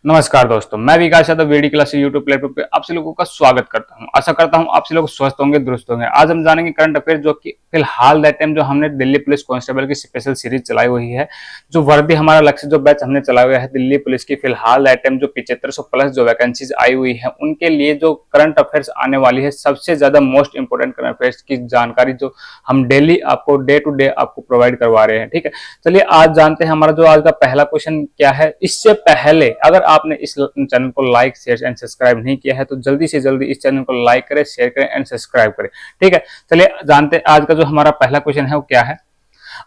नमस्कार दोस्तों, मैं Vikas Yadav VD class YouTube platform पे आप सभी लोगों का स्वागत करता हूं। आशा करता हूं आप सभी लोग स्वस्थ होंगे, दुरुस्त होंगे। आज हम जानेंगे करंट अफेयर जो कि फिलहाल दैट टाइम जो हमने दिल्ली पुलिस कांस्टेबल की स्पेशल सीरीज चलाई हुई है, जो वर्दी हमारा लक्ष्य जो बैच हमने चलाया हुआ है दिल्ली पुलिस की। फिलहाल दैट टाइम जो 7500 प्लस जो वैकेंसीज आई हुई है उनके लिए जो करंट अफेयर्स आने वाली है, सबसे ज्यादा मोस्ट इंपोर्टेंट करंट अफेयर्स की जानकारी जो हम डेली आपको डे टू डे आपको प्रोवाइड करवा रहे हैं। ठीक है, चलिए आज जानते हैं हमारा जो आज का पहला क्वेश्चन क्या है। इससे पहले अगर आपने इस चैनल को लाइक शेयर एंड सब्सक्राइब नहीं किया है तो जल्दी से जल्दी इस चैनल को लाइक करें, शेयर करें एंड सब्सक्राइब करें। ठीक है, चलिए जानते हैं आज का जो हमारा पहला क्वेश्चन है वो क्या है।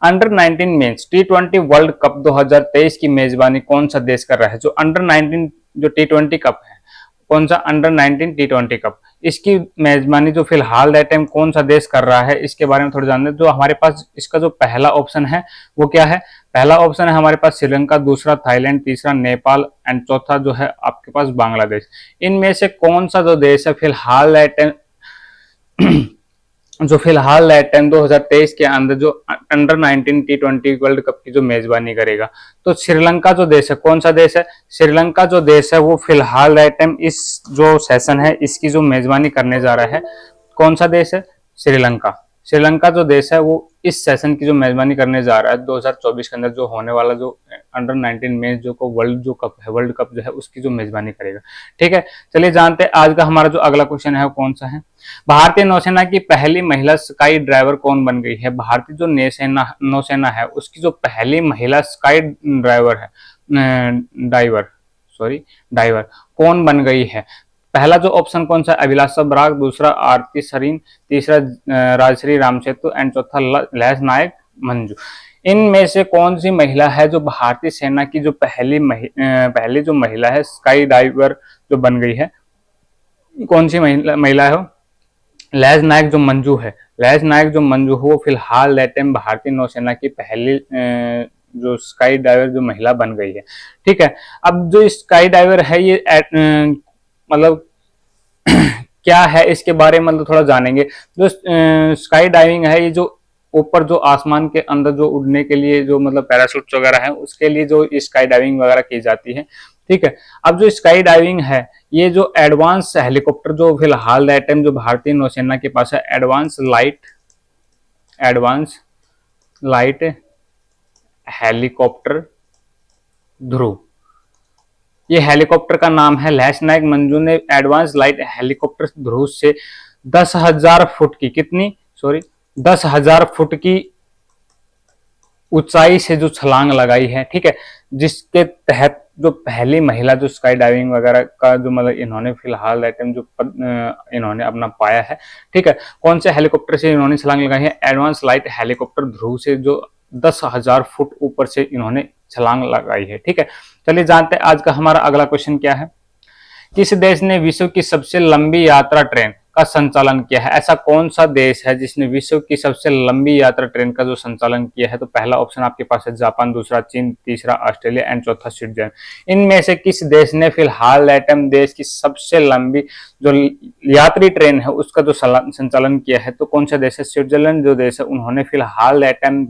Under 19 mains T20 world cup 2023 की मेजबानी कौन सा देश कर रहा है। जो अंडर 19 जो T20 कप है, कौन सा अंडर 19 T20 कप, इसकी मेजबानी जो फिलहाल दैट टाइम कौन सा देश कर रहा है, इसके बारे में थोड़ा जानते हैं। जो हमारे पास इसका जो पहला ऑप्शन है वो क्या है। पहला ऑप्शन है हमारे पास श्रीलंका, दूसरा थाईलैंड, तीसरा नेपाल एंड चौथा जो है आपके पास बांग्लादेश। इनमें से कौन सा जो देश है फिलहाल दैट टाइम जो फिलहाल दैट टाइम 2023 के अंदर जो अंडर 19 T20 वर्ल्ड कप की जो मेजबानी करेगा। तो श्रीलंका जो देश है, कौन सा देश है, श्रीलंका जो देश है वो फिलहाल दैट टाइम इस जो सेशन है इसकी जो मेजबानी करने जा रहा है। कौन सा देश है, श्रीलंका। श्रीलंका जो देश है वो इस सेशन की जो मेजबानी करने जा रहा है 2024 के अंदर जो होने वाला जो अंडर 19 में जो को वर्ल्ड जो कप है, वर्ल्ड कप जो है उसकी जो मेजबानी करेगा। ठीक है, चलिए जानते हैं आज का हमारा जो अगला क्वेश्चन है वो कौन सा है। भारतीय नौसेना की पहली महिला स्काई ड्राइवर कौन बन गई है। भारतीय जो नौसेना है उसकी जो पहली महिला स्काई ड्राइवर है, डाइवर कौन बन गई है। पहला जो ऑप्शन कौन सा, अभिलाषा बराक, दूसरा आरती सरीन, तीसरा राजश्री रामसेतु एंड चौथा लैस नायक मंजू। इनमें से कौन सी महिला है जो भारतीय सेना की जो पहली जो महिला है स्काई डाइवर जो बन गई है, कौन सी महिला है। लैस नायक जो मंजू है, लैस नायक जो मंजू हो फिलहाल दैट टाइम भारतीय नौसेना की पहली जो स्काई डाइवर जो महिला बन गई है। ठीक है, अब जो स्काई डाइवर है ये मतलब क्या है इसके बारे में मतलब थोड़ा जानेंगे। जो स्काई डाइविंग है ये जो ऊपर जो आसमान के अंदर जो उड़ने के लिए जो मतलब पैराशूट वगैरह है उसके लिए जो स्काई डाइविंग वगैरह की जाती है। ठीक है, अब जो स्काई डाइविंग है ये जो एडवांस हेलीकॉप्टर जो फिलहाल दैट टाइम जो भारतीय नौसेना के पास है, एडवांस लाइट हेलीकॉप्टर ध्रुव, ये हेलीकॉप्टर का नाम है। लैस नायक मंजू ने एडवांस लाइट हेलीकॉप्टर ध्रुव से 10,000 फुट की 10,000 फुट की ऊंचाई से जो छलांग लगाई है। ठीक है, जिसके तहत जो पहली महिला जो स्काई डाइविंग वगैरह का जो मतलब इन्होंने फिलहाल टाइम जो इन्होंने अपना पाया है। ठीक है, कौन से हेलीकॉप्टर से इन्होंने छलांग लगाई है, एडवांस लाइट हेलीकॉप्टर ध्रुव से जो 10,000 फुट ऊपर से इन्होंने छलांग लगाई है। ठीक है, चलिए जानते हैं आज का हमारा अगला क्वेश्चन क्या है। किस देश ने विश्व की सबसे लंबी यात्रा ट्रेन का संचालन किया है। ऐसा कौन सा देश है जिसने विश्व की सबसे लंबी यात्रा ट्रेन का जो संचालन किया है। तो पहला ऑप्शन आपके पास है जापान, दूसरा चीन, तीसरा ऑस्ट्रेलिया एंड चौथा स्विट्जरलैंड। इनमें से किस देश ने फिलहाल लैटम देश की सबसे लंबी जो यात्री ट्रेन है उसका जो संचालन किया है। तो कौन सा देश है, स्विट्जरलैंड जो देश है उन्होंने फिलहाल लैटम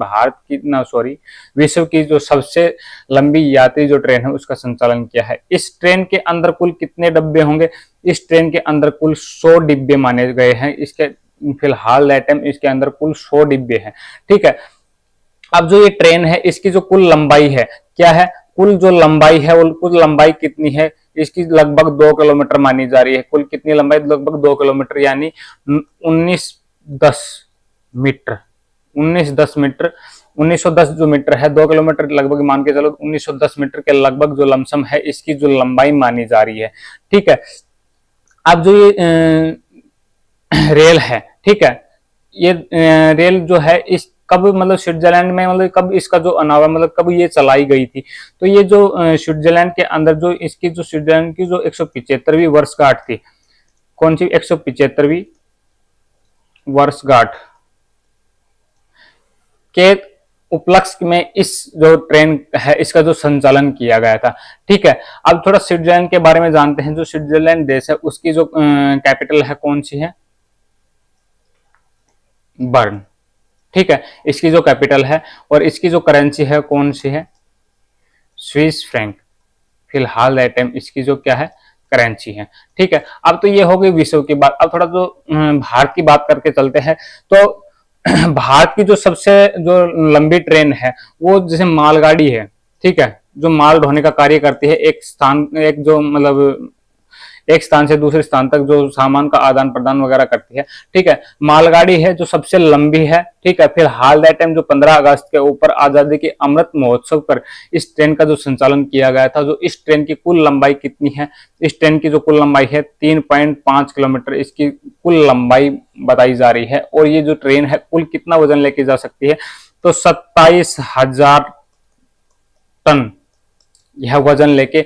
विश्व की जो सबसे लंबी यात्री जो ट्रेन है उसका संचालन किया है। इस ट्रेन के अंदर कुल कितने डब्बे होंगे, इस ट्रेन के अंदर कुल 100 डिब्बे माने गए हैं। इसके फिलहाल लैटम इसके अंदर कुल 100 डिब्बे हैं। ठीक है, अब जो ये ट्रेन है इसकी जो कुल लंबाई है क्या है, कुल जो लंबाई है वो कुल लंबाई कितनी है, इसकी लगभग 2 किलोमीटर मानी जा रही है। कुल कितनी लंबाई, लगभग 2 किलोमीटर यानी 1910 मीटर 1910 जो मीटर है, 2 किलोमीटर लगभग मान के चलो 1910 मीटर के लगभग जो लमसम है इसकी जो लंबाई मानी जा रही है। ठीक है, अब जो ये रेल है, ठीक है, ये रेल जो है इस कब मतलब स्विट्जरलैंड में मतलब कब इसका जो अनावरण मतलब कब ये चलाई गई थी। तो ये जो स्विट्जरलैंड के अंदर जो इसकी जो स्विट्जरलैंड की जो 175वीं वर्षगांठ थी, कौन सी 175वीं वर्षगांठ के उपलक्ष्य में इस जो ट्रेन है इसका जो संचालन किया गया था। ठीक है, अब थोड़ा स्विट्जरलैंड के बारे में जानते हैं। जो स्विट्जरलैंड देश है उसकी जो कैपिटल है कौन सी है, बर्न। ठीक है, इसकी जो कैपिटल है और इसकी जो करेंसी है कौन सी है, स्विस फ्रैंक। फिलहाल दैट टाइम इसकी जो क्या है करेंसी है। ठीक है, अब तो ये हो गई विश्व की बात। अब थोड़ा जो भारत की बात करके चलते हैं। तो भारत की जो सबसे जो लंबी ट्रेन है वो जैसे मालगाड़ी है, ठीक है, जो माल ढोने का कार्य करती है, एक जो मतलब एक स्थान से दूसरे स्थान तक जो सामान का आदान प्रदान वगैरह करती है। ठीक है, मालगाड़ी है जो सबसे लंबी है। ठीक है, फिर हाल दैट टाइम जो 15 अगस्त के ऊपर आजादी के अमृत महोत्सव पर इस ट्रेन का जो संचालन किया गया था। जो इस ट्रेन की कुल लंबाई कितनी है, इस ट्रेन की जो कुल लंबाई है 3.5 किलोमीटर इसकी कुल लंबाई बताई जा रही है। और ये जो ट्रेन है कुल कितना वजन लेके जा सकती है, तो 27,000 टन यह वजन लेके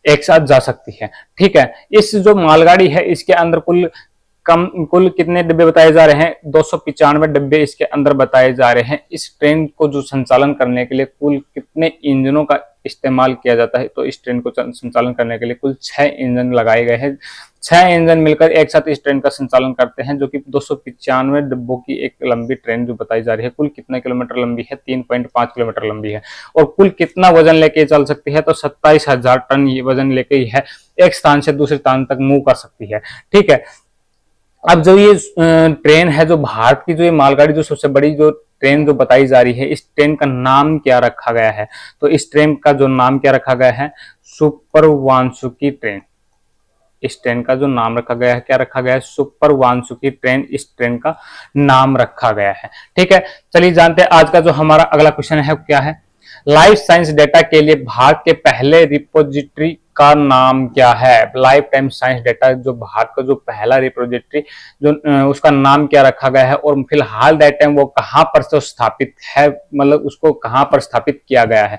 एक साथ जा सकती है। ठीक है, इस जो मालगाड़ी है इसके अंदर कुल कितने डिब्बे बताए जा रहे हैं, 295 डिब्बे इसके अंदर बताए जा रहे हैं। इस ट्रेन को जो संचालन करने के लिए कुल कितने इंजनों का इस्तेमाल किया जाता है, तो इस ट्रेन को संचालन करने के लिए कुल 6 इंजन लगाए गए हैं। 6 इंजन मिलकर एक साथ इस ट्रेन का संचालन करते हैं, जो कि 295 डिब्बों की एक लंबी ट्रेन जो बताई जा रही है। कुल कितने किलोमीटर लंबी है, 3.5 किलोमीटर लंबी है। और कुल कितना वजन लेके चल सकती है, तो 27,000 टन ये वजन लेके ही है एक स्थान से दूसरे स्थान तक मूव कर सकती है। ठीक है, अब जो ये ट्रेन है, जो भारत की जो ये मालगाड़ी जो सबसे बड़ी जो ट्रेन जो बताई जा रही है, इस ट्रेन का नाम क्या रखा गया है, तो इस ट्रेन का जो नाम क्या रखा गया है, सुपर वांसुकी ट्रेन। इस ट्रेन का जो नाम रखा गया है, क्या रखा गया है, सुपर वांसुकी ट्रेन, इस ट्रेन का नाम रखा गया है। ठीक है, चलिए जानते हैं आज का जो हमारा अगला क्वेश्चन है क्या है। लाइफ साइंस डेटा के लिए भारत के पहले रिपोजिटरी का नाम क्या है। लाइफ टाइम साइंस डेटा जो भारत का जो पहला रिपोजिटरी जो उसका नाम क्या रखा गया है, और फिलहाल दैट टाइम वो कहां पर तो स्थापित है, मतलब उसको कहां पर स्थापित किया गया है।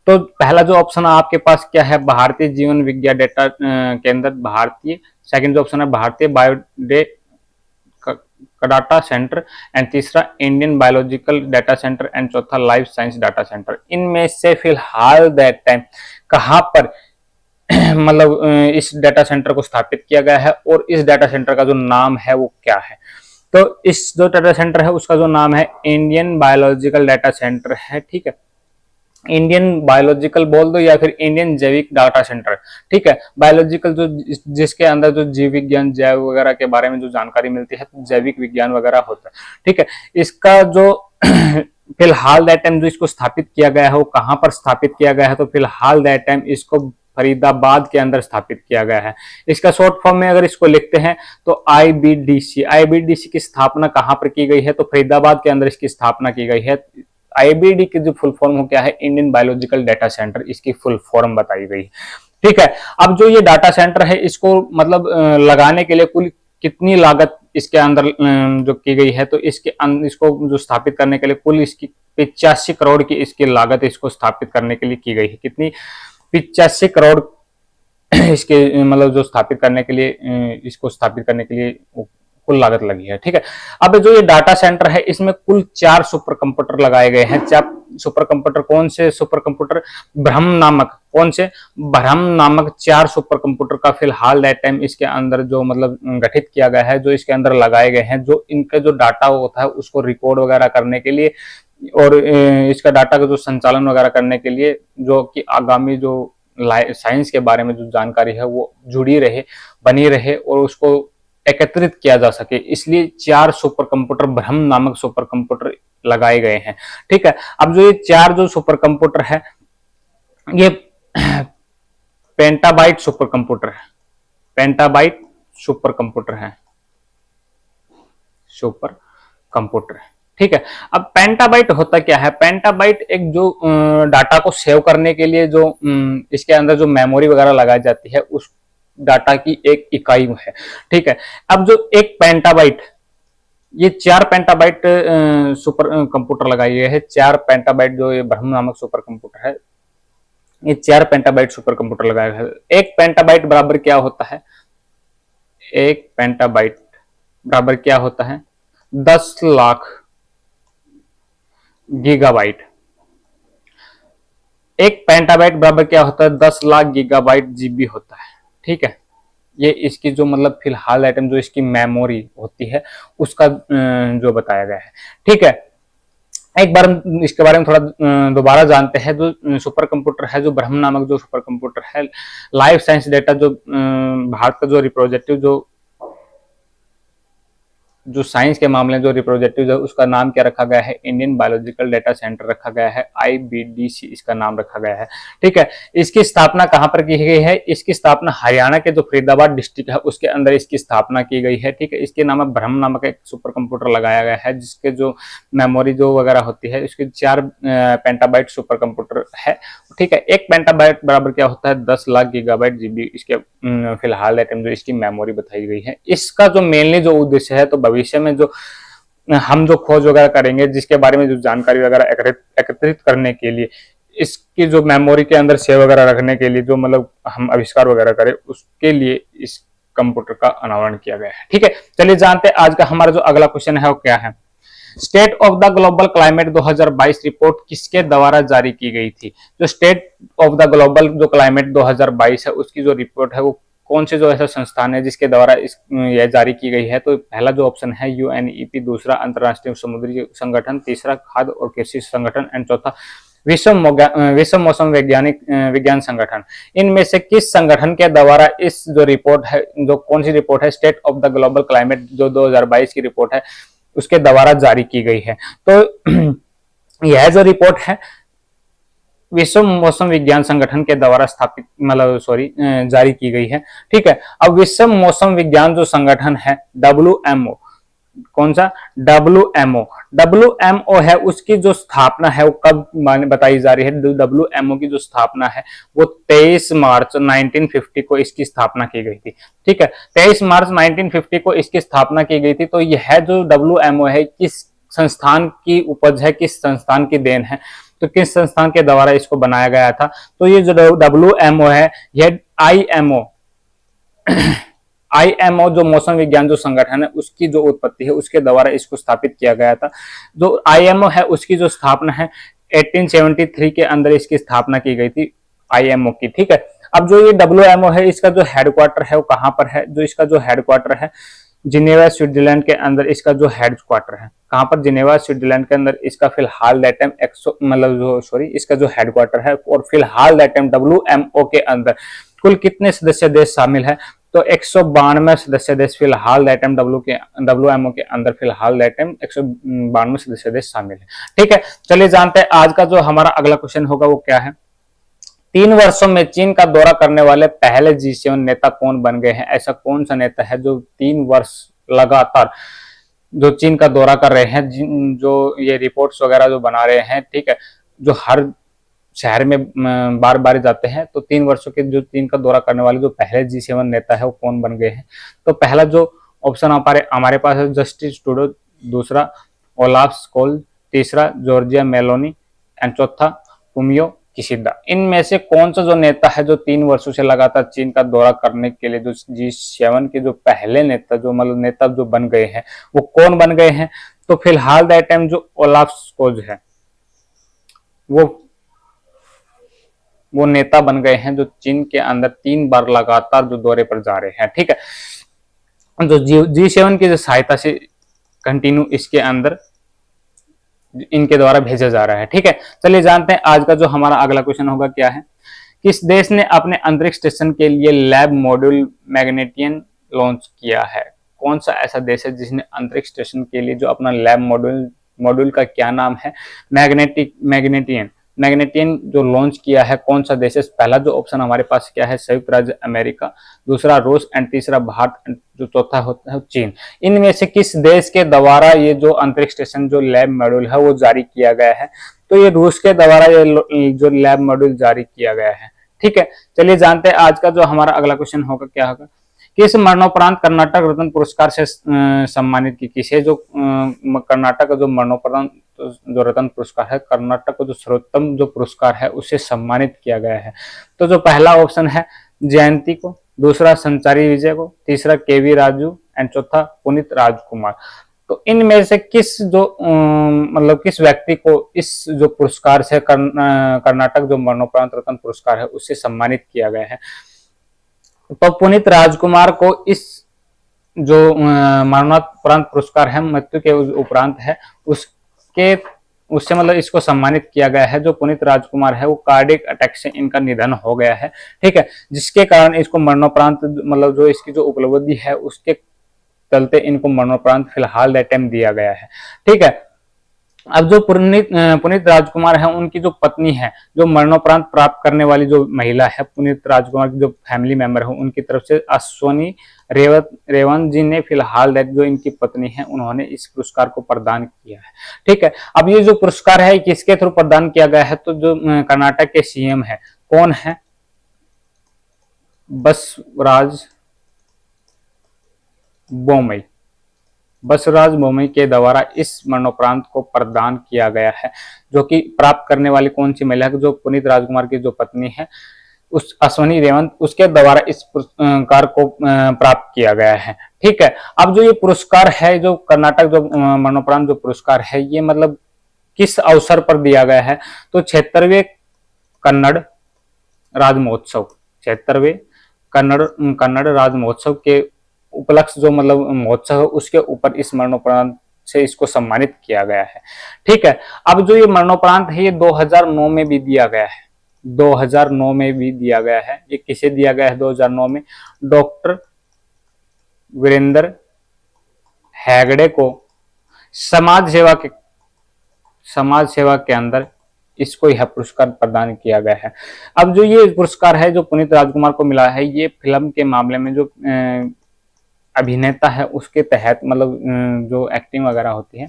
तो पहला जो ऑप्शन आपके पास क्या है, भारतीय जीवन विज्ञान डेटा केंद्र भारतीय। सेकंड जो ऑप्शन है भारतीय बायोडे डाटा सेंटर, एंड तीसरा Indian biological data centre, and चौथा लाइफ साइंस डाटा सेंटर। इनमें से फिलहाल दैट टाइम कहां पर मतलब इस डाटा सेंटर को स्थापित किया गया है, और इस डाटा सेंटर का जो नाम है वो क्या है। तो इस जो डाटा सेंटर है उसका जो नाम है इंडियन बायोलॉजिकल डाटा सेंटर है। ठीक है, इंडियन बायोलॉजिकल बोल दो या फिर इंडियन जैविक डाटा सेंटर। ठीक है, बायोलॉजिकल जो जिसके अंदर जो जीव विज्ञान जैव वगैरह के बारे में जो जानकारी मिलती है, तो जैविक विज्ञान वगैरह होता है। ठीक है, इसका जो फिलहाल दैट टाइम जो इसको स्थापित किया गया है वो कहां पर स्थापित किया गया है, तो फिलहाल दैट टाइम इसको फरीदाबाद के अंदर स्थापित किया गया है। इसका शॉर्ट फॉर्म में अगर इसको लिखते हैं तो आईबीडीसी की स्थापना कहां पर की गई है, तो फरीदाबाद के अंदर इसकी स्थापना की गई है। आईबीडी की जो फुल फॉर्म क्या है, इंडियन बायोलॉजिकल डाटा सेंटर, इसकी फुल फॉर्म बताई गई। ठीक है, अब जो ये डाटा सेंटर है इसको मतलब लगाने के लिए कुल कितनी लागत इसके अंदर जो की गई है, तो इसको जो स्थापित करने के लिए कुल इसकी 85 करोड़ की इसकी लागत इसको स्थापित करने के लिए की गई है। कितनी, 85 करोड़ इसके मतलब जो स्थापित करने के लिए इसको स्थापित करने के लिए कुल लागत लगी है। ठीक है, अब जो ये डाटा सेंटर है इसमें कुल 4 सुपर कंप्यूटर लगाए गए हैं। 4 सुपर कंप्यूटर, कौन से सुपर कंप्यूटर, ब्रह्म नामक, कौन से, ब्रह्म नामक 4 सुपर कंप्यूटर का फिलहाल दैट टाइम इसके अंदर जो मतलब गठित किया गया है, जो इसके अंदर लगाए गए हैं, जो इनका जो डाटा होता है उसको रिकॉर्ड वगैरह करने के लिए और इसका डाटा का जो संचालन वगैरह करने के लिए, जो कि आगामी जो साइंस के बारे में जो जानकारी है वो जुड़ी रहे, बनी रहे और उसको एकत्रित किया जा सके, इसलिए 4 सुपर कंप्यूटर, ब्रह्म नामक सुपर कंप्यूटर लगाए गए हैं। ठीक है, अब जो ये 4 जो सुपर कंप्यूटर है ये पेंटाबाइट सुपर कंप्यूटर है। पेंटाबाइट सुपर कंप्यूटर है, सुपर कंप्यूटर है। ठीक है, अब पेंटाबाइट होता क्या है, पेंटाबाइट एक जो डाटा को सेव करने के लिए जो इसके अंदर जो मेमोरी वगैरह लगाई जाती है उस डाटा की एक इकाई है। ठीक है, अब जो एक पेंटाबाइट, ये 4 पेंटाबाइट सुपर कंप्यूटर लगाए गए हैं। 4 पेंटाबाइट जो ये ब्रह्म नामक सुपर कंप्यूटर है, ये 4 पेंटाबाइट सुपर कंप्यूटर लगाए गए हैं। एक पेंटाबाइट बराबर क्या होता है, एक पेंटाबाइट बराबर क्या होता है, 10 लाख गीगाबाइट। एक पेंटाबाइट बराबर क्या होता है, 10 लाख गीगाबाइट जीबी होता है। ठीक है, ये इसकी जो मतलब फिलहाल आइटम जो इसकी मेमोरी होती है उसका जो बताया गया है। ठीक है, एक बार हम इसके बारे में थोड़ा दोबारा जानते हैं। जो सुपर कंप्यूटर है, जो ब्रह्म नामक जो सुपर कंप्यूटर है, लाइफ साइंस डेटा जो भारत का जो रिप्रेजेंटेटिव जो साइंस के मामले में जो रिप्रेजेंटेटिव है, उसका नाम क्या रखा गया है? इंडियन बायोलॉजिकल डेटा सेंटर रखा गया है, IBDC इसका नाम रखा गया है। ठीक है, इसकी स्थापना कहां पर की गई है? इसकी स्थापना हरियाणा के जो फरीदाबाद डिस्ट्रिक्ट है उसके अंदर इसकी स्थापना की गई है। ठीक है, इसके नाम ब्रह्म नामक एक सुपर कंप्यूटर लगाया गया है, जिसके जो मेमोरी जो वगैरह होती है, इसके 4 पेंटाबाइट सुपर कंप्यूटर है। ठीक है, 1 पेंटाबाइट बराबर क्या होता है? 10 लाख गीगाबाइट जीबी इसके फिलहाल टाइम जो इसकी मेमोरी बताई गई है। इसका जो मेनली जो उद्देश्य है, तो भविष्य में जो हम जो खोज वगैरह करेंगे, जिसके बारे में जो जानकारी वगैरह एकत्रित करने के लिए, इसकी जो मेमोरी के अंदर सेव वगैरह रखने के लिए जो मतलब हम आविष्कार वगैरह करें, उसके लिए इस कंप्यूटर का अनावरण किया गया है। ठीक है, चलिए जानते हैं आज का हमारा जो अगला क्वेश्चन है वो क्या है। State of the global climate 2022 report किसके द्वारा जारी की गई थी? जो स्टेट ऑफ द ग्लोबल जो क्लाइमेट 2022 है, उसकी जो रिपोर्ट है वो कौन से जो ऐसा संस्थान है जिसके द्वारा यह जारी की गई है? तो पहला जो ऑप्शन है UNEP, दूसरा अंतर्राष्ट्रीय समुद्री संगठन, तीसरा खाद्य और कृषि संगठन एंड चौथा विश्व मौसम विज्ञान संगठन। इनमें से किस संगठन के द्वारा इस जो रिपोर्ट है, जो कौन सी रिपोर्ट है, state of the global climate जो 2022 की रिपोर्ट है, उसके द्वारा जारी की गई है? तो यह जो रिपोर्ट है विश्व मौसम विज्ञान संगठन के द्वारा स्थापित जारी की गई है। ठीक है, अब विश्व मौसम विज्ञान जो संगठन है WMO, कौन सा? WMO है, उसकी जो स्थापना है वो कब बताई जा रही है? WMO की जो स्थापना है वो 23 मार्च 1950 को इसकी स्थापना की गई थी। ठीक है, 23 मार्च 1950 को इसकी स्थापना की गई थी। तो यह जो WMO है किस संस्थान की उपज है, किस संस्थान की देन है? तो किस संस्थान के द्वारा इसको बनाया गया था? तो ये जो WMO है, यह IMO जो मौसम विज्ञान जो संगठन है उसकी जो उत्पत्ति है, उसके द्वारा इसको स्थापित किया गया था। जो IMO है उसकी जो स्थापना है 1873 के अंदर इसकी स्थापना की गई थी IMO की। ठीक है, अब जो ये WMO है इसका जो हेडक्वार्टर है वो कहां पर है? जो इसका जो हेडक्वार्टर है जिनेवा स्विट्जरलैंड के अंदर इसका जो हेडक्वार्टर है। कहां पर? जिनेवा स्विट्जरलैंड के अंदर इसका फिलहाल दैट टाइम इसका जो हेडक्वार्टर है। और फिलहाल दैट टाइम WMO के अंदर कुल कितने सदस्य देश शामिल है? तो 192 सदस्य देश फिलहाल दैट टाइम WMO के अंदर फिलहाल दैट टाइम 192 सदस्य देश शामिल है। ठीक है, चलिए जानते हैं आज का जो हमारा अगला क्वेश्चन होगा वो क्या है। 3 वर्षों में चीन का दौरा करने वाले पहले G7 नेता कौन बन गए हैं? ऐसा कौन सा नेता है जो 3 वर्ष लगातार जो चीन का दौरा कर रहे हैं, जो ये रिपोर्ट्स वगैरह जो बना रहे हैं, ठीक है, जो हर शहर में बार बार जाते हैं, तो 3 वर्षों के जो चीन का दौरा करने वाले जो पहले G7 नेता है वो कौन बन गए हैं? तो पहला जो ऑप्शन हमारे पास है जस्टिन ट्रूडो, दूसरा ओलाफ स्कोल्ज, तीसरा जॉर्जिया मेलोनी एंड चौथा फूमियो किशिदा। इनमें से कौन सा जो नेता है जो 3 वर्षों से लगातार चीन का दौरा करने के लिए जो G7 के जो पहले नेता जो बन गए हैं वो कौन बन गए हैं? तो फिलहाल दैट टाइम जो ओलाफ स्कोल्ज है वो नेता बन गए हैं जो चीन के अंदर 3 बार लगातार जो दौरे पर जा रहे हैं। ठीक है, जो G7 की जो सहायता से कंटिन्यू इसके अंदर इनके द्वारा भेजा जा रहा है। ठीक है, चलिए जानते हैं आज का जो हमारा अगला क्वेश्चन होगा क्या है। किस देश ने अपने अंतरिक्ष स्टेशन के लिए लैब मॉड्यूल मैग्नेटियन लॉन्च किया है? कौन सा ऐसा देश है जिसने अंतरिक्ष स्टेशन के लिए जो अपना लैब मॉड्यूल का क्या नाम है? मैग्नेटियन जो लॉन्च किया है, कौन सा देश है? पहला जो ऑप्शन हमारे पास क्या है? संयुक्त राज्य अमेरिका, दूसरा रूस एंड तीसरा भारत, जो चौथा होता है चीन। इनमें से किस देश के द्वारा ये जो अंतरिक्ष स्टेशन जो लैब मॉड्यूल है वो जारी किया गया है? तो ये रूस के द्वारा ये जो लैब मॉड्यूल जारी किया गया है। ठीक है, चलिए जानते हैं आज का जो हमारा अगला क्वेश्चन होगा क्या होगा। किस मरणोपरांत कर्नाटक रत्न पुरस्कार से सम्मानित की? किसे जो कर्नाटक का जो मरणोपरांत जो रत्न पुरस्कार है, कर्नाटक का जो सर्वोत्तम जो पुरस्कार है उसे सम्मानित किया गया है? तो जो पहला ऑप्शन है जयंती को, दूसरा संचारी विजय को, तीसरा KV राजू एंड चौथा पुनीत राजकुमार। तो इनमें से किस व्यक्ति को इस जो पुरस्कार से कर्नाटक जो मरणोपरांत रत्न पुरस्कार है उससे सम्मानित किया गया है? तो पुनीत राजकुमार को इस जो मरणोपरांत पुरस्कार है, मृत्यु के उपरांत है, उसके उससे मतलब इसको सम्मानित किया गया है। जो पुनीत राजकुमार है वो कार्डियक अटैक से इनका निधन हो गया है, ठीक है, जिसके कारण इसको मरणोपरांत मतलब जो इसकी जो उपलब्धि है उसके चलते इनको मरणोपरांत फिलहाल दैट टाइम दिया गया है, ठीक है। अब जो पुनीत राजकुमार है उनकी जो पत्नी है, जो मरणोपरांत प्राप्त करने वाली जो महिला है पुनीत राजकुमार की जो फैमिली मेंबर है उनकी तरफ से अश्वनी रेवंत जी ने फिलहाल जो इनकी पत्नी है उन्होंने इस पुरस्कार को प्रदान किया है, ठीक है। अब ये जो पुरस्कार है किसके थ्रू प्रदान किया गया है, तो जो कर्नाटक के सीएम है कौन है, बसवराज बोमई के द्वारा इस मरणोपरांत को प्रदान किया गया है, जो कि प्राप्त करने वाली कौन सी महिला है, जो पुनीत राजकुमार की जो पत्नी है उस अश्वनी रेवंत, उसके द्वारा इस पुरस्कार को प्राप्त किया गया है, ठीक है। अब जो ये पुरस्कार है, जो कर्नाटक जो मरणोपरांत जो पुरस्कार है, ये मतलब किस अवसर पर दिया गया है, तो 76वें कन्नड़ राज महोत्सव, 76वें कन्नड़ राज महोत्सव के उपलक्ष्य जो मतलब महोत्सव है उसके ऊपर इस मरणोपरांत से इसको सम्मानित किया गया है, ठीक है। अब जो ये मरणोपरांत है ये 2009 में भी दिया गया है, 2009 में भी दिया गया है। ये किसे दिया गया है 2009 में, डॉक्टर वीरेंद्र हेगड़े को समाज सेवा के अंदर इसको यह पुरस्कार प्रदान किया गया है। अब जो ये पुरस्कार है जो पुनीत राजकुमार को मिला है, ये फिल्म के मामले में जो अभिनेता है उसके तहत मतलब जो एक्टिंग वगैरह होती है,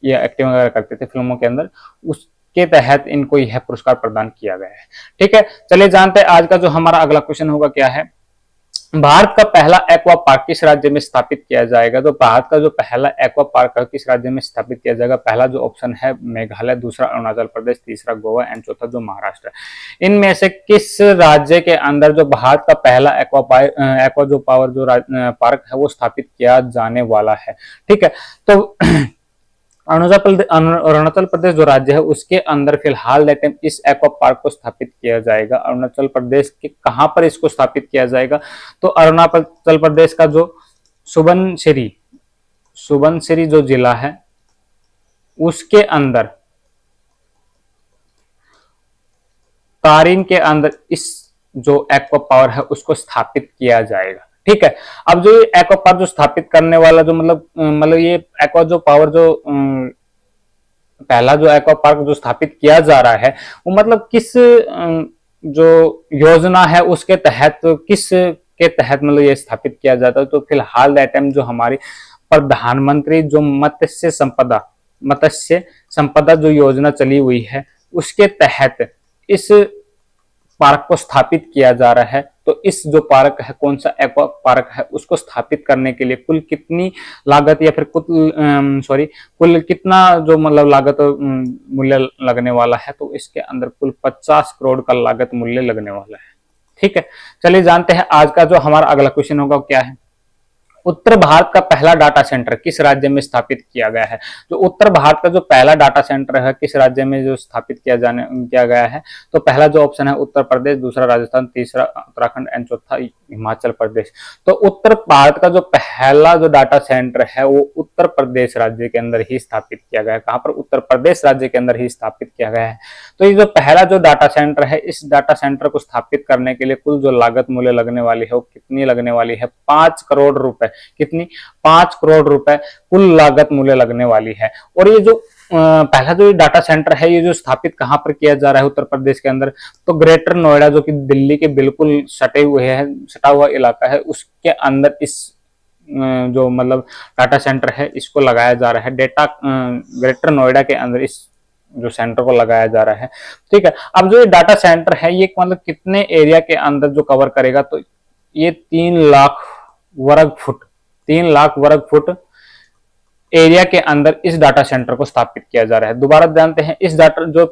ये एक्टिंग वगैरह करते थे फिल्मों के अंदर, उसके तहत इनको यह पुरस्कार प्रदान किया गया है, ठीक है। चलिए जानते हैं आज का जो हमारा अगला क्वेश्चन होगा क्या है, भारत का पहला एक्वा पार्क किस राज्य में स्थापित किया जाएगा। तो भारत का जो पहला एक्वा पार्क किस राज्य में स्थापित किया जाएगा, पहला जो ऑप्शन है मेघालय, दूसरा अरुणाचल प्रदेश, तीसरा गोवा एंड चौथा जो महाराष्ट्र। इनमें से किस राज्य के अंदर जो भारत का पहला एक्वा जो पावर जो पार्क है वो स्थापित किया जाने वाला है, ठीक है। तो अरुणाचल प्रदेश जो राज्य है उसके अंदर फिलहाल इस एक्वा पार्क को स्थापित किया जाएगा। अरुणाचल प्रदेश के कहां पर इसको स्थापित किया जाएगा, तो अरुणाचल प्रदेश का जो सुबनसिरी जो जिला है उसके अंदर तारिन के अंदर इस जो एक्वा पावर है उसको स्थापित किया जाएगा, ठीक है। अब जो ये एक्वा पावर जो स्थापित करने वाला जो मतलब ये एक्वा जो पावर जो पहला जो एक्वा पार्क जो स्थापित किया जा रहा है वो मतलब किस जो योजना है उसके तहत, किस के तहत मतलब ये स्थापित किया जाता है। तो फिलहाल दैट टाइम जो हमारी प्रधानमंत्री जो मत्स्य संपदा जो योजना चली हुई है उसके तहत इस पार्क को स्थापित किया जा रहा है। तो इस जो पार्क है कौन सा एक्वा पार्क है उसको स्थापित करने के लिए कुल कितनी लागत या फिर कुल कितना जो मतलब लागत मूल्य लगने वाला है, तो इसके अंदर कुल 50 करोड़ का लागत मूल्य लगने वाला है, ठीक है। चलिए जानते हैं आज का जो हमारा अगला क्वेश्चन होगा क्या है, उत्तर भारत का पहला डाटा सेंटर किस राज्य में स्थापित किया गया है। जो उत्तर भारत का जो पहला डाटा सेंटर है किस राज्य में जो स्थापित किया गया है, तो पहला जो ऑप्शन है उत्तर प्रदेश, दूसरा राजस्थान, तीसरा उत्तराखंड एंड चौथा हिमाचल प्रदेश। तो उत्तर भारत का जो पहला जो डाटा सेंटर है वो उत्तर प्रदेश राज्य के अंदर ही स्थापित किया गया है। कहां पर, उत्तर प्रदेश राज्य के अंदर ही स्थापित किया गया है। तो ये जो पहला जो डाटा सेंटर है, इस डाटा सेंटर को स्थापित करने के लिए कुल जो लागत मूल्य लगने वाली है वो कितनी लगने वाली है, 5 करोड़ रुपए। कितनी, 5 करोड़ रुपए कुल लागत मूल्य लगने वाली है। और ये जो पहला जो डाटा सेंटर है ये जो स्थापित कहां पर किया जा रहा है उत्तर प्रदेश के अंदर, तो ग्रेटर नोएडा जो कि दिल्ली के बिल्कुल सटा हुआ इलाका है उसके अंदर इस जो मतलब डाटा सेंटर है इसको लगाया जा रहा है। ग्रेटर नोएडा के अंदर इस जो सेंटर को लगाया जा रहा है, ठीक है। अब जो ये डाटा सेंटर है ये मतलब कितने एरिया के अंदर जो कवर करेगा, तो ये 3 लाख वर्ग फुट एरिया के अंदर इस डाटा सेंटर को स्थापित किया जा रहा है। दोबारा जानते हैं, इस डाटा जो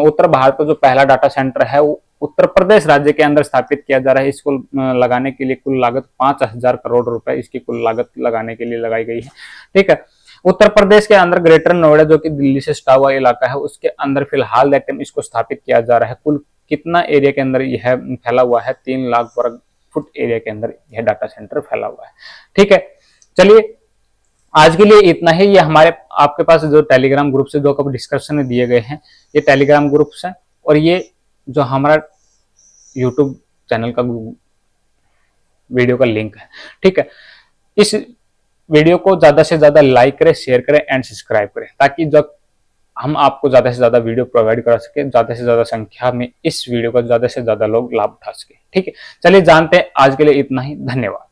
उत्तर भारत का जो पहला डाटा सेंटर है वो उत्तर प्रदेश राज्य के अंदर स्थापित किया जा रहा है। इसको लगाने के लिए कुल लागत 5000 करोड़ रुपए इसकी कुल लागत लगाने के लिए लगाई गई है, ठीक है। उत्तर प्रदेश के अंदर ग्रेटर नोएडा जो कि दिल्ली से सटा हुआ इलाका है उसके अंदर फिलहाल इसको स्थापित किया जा रहा है। कुल कितना एरिया के अंदर यह फैला हुआ है, 3 लाख वर्ग फुट एरिया के अंदर यह डाटा सेंटर फैला हुआ है, ठीक है। चलिए आज के लिए इतना ही। ये हमारे आपके पास जो टेलीग्राम ग्रुप से जो कब डिस्क्रिप्शन में दिए गए हैं, ये टेलीग्राम ग्रुप्स हैं, और ये जो हमारा यूट्यूब चैनल का वीडियो का लिंक है, ठीक है। इस वीडियो को ज्यादा से ज्यादा लाइक करें, शेयर करें एंड सब्सक्राइब करें, ताकि जब हम आपको ज्यादा से ज्यादा वीडियो प्रोवाइड करा सके, ज्यादा से ज्यादा संख्या में इस वीडियो का ज्यादा से ज्यादा लोग लाभ उठा सके, ठीक है। चलिए जानते हैं, आज के लिए इतना ही, धन्यवाद।